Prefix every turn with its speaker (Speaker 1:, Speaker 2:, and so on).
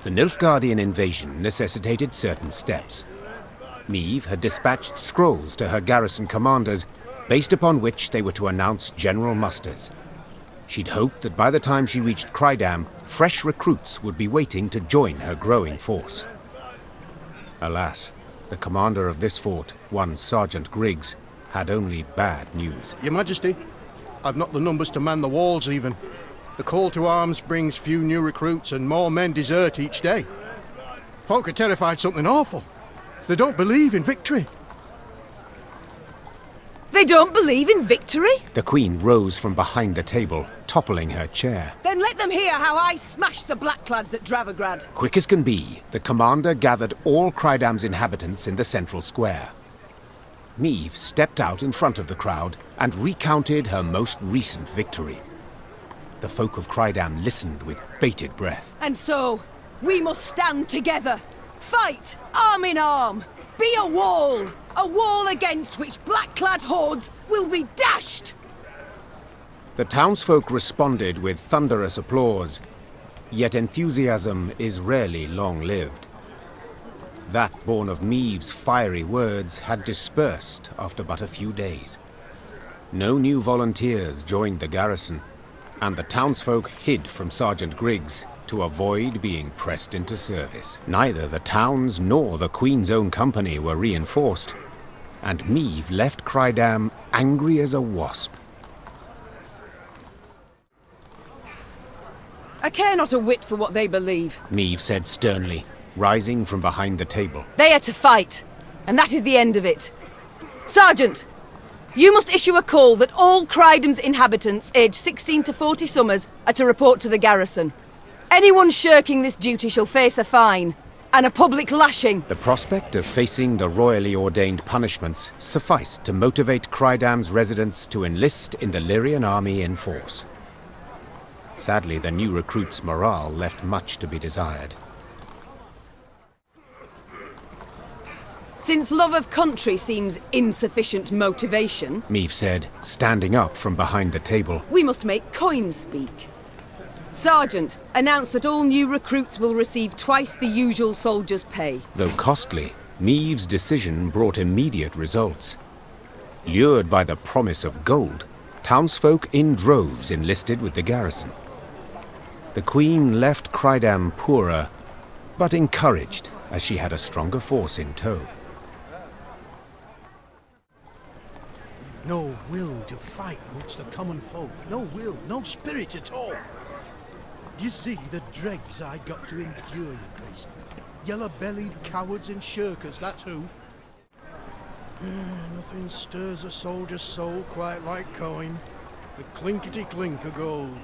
Speaker 1: The Nilfgaardian invasion necessitated certain steps. Meve had dispatched scrolls to her garrison commanders, based upon which they were to announce general musters. She'd hoped that by the time she reached Crydam, fresh recruits would be waiting to join her growing force. Alas, the commander of this fort, one Sergeant Griggs, had only bad news.
Speaker 2: Your Majesty, I've not the numbers to man the walls even. The call to arms brings few new recruits and more men desert each day. Folk are terrified something awful. They don't believe in victory.
Speaker 3: They don't believe in victory?
Speaker 1: The Queen rose from behind the table, toppling her chair.
Speaker 3: Then let them hear how I smashed the Blacklads at Dravograd.
Speaker 1: Quick as can be, the commander gathered all Crydam's inhabitants in the central square. Meve stepped out in front of the crowd and recounted her most recent victory. The folk of Crydam listened with bated breath.
Speaker 3: And so, we must stand together. Fight, arm in arm. Be a wall against which black-clad hordes will be dashed!
Speaker 1: The townsfolk responded with thunderous applause, yet enthusiasm is rarely long-lived. That born of Meve's fiery words had dispersed after but a few days. No new volunteers joined the garrison, and the townsfolk hid from Sergeant Griggs to avoid being pressed into service. Neither the town's nor the Queen's own company were reinforced, and Meve left Crydam angry as a wasp.
Speaker 3: I care not a whit for what they believe,
Speaker 1: Meve said sternly, rising from behind the table.
Speaker 3: They are to fight, and that is the end of it. Sergeant, you must issue a call that all Crydam's inhabitants aged 16 to 40 summers are to report to the garrison. Anyone shirking this duty shall face a fine and a public lashing.
Speaker 1: The prospect of facing the royally ordained punishments sufficed to motivate Crydam's residents to enlist in the Lyrian army in force. Sadly, the new recruits' morale left much to be desired.
Speaker 3: Since love of country seems insufficient motivation,
Speaker 1: Meve said, standing up from behind the table,
Speaker 3: we must make coins speak. Sergeant, announce that all new recruits will receive twice the usual soldier's pay.
Speaker 1: Though costly, Meve's decision brought immediate results. Lured by the promise of gold, townsfolk in droves enlisted with the garrison. The Queen left Crydam poorer, but encouraged, as she had a stronger force in tow.
Speaker 2: No will to fight amongst the common folk. No will, no spirit at all. Do you see the dregs I got to endure, Your Grace? Yellow-bellied cowards and shirkers, that's who. Nothing stirs a soldier's soul quite like coin. The clinkety-clink of gold.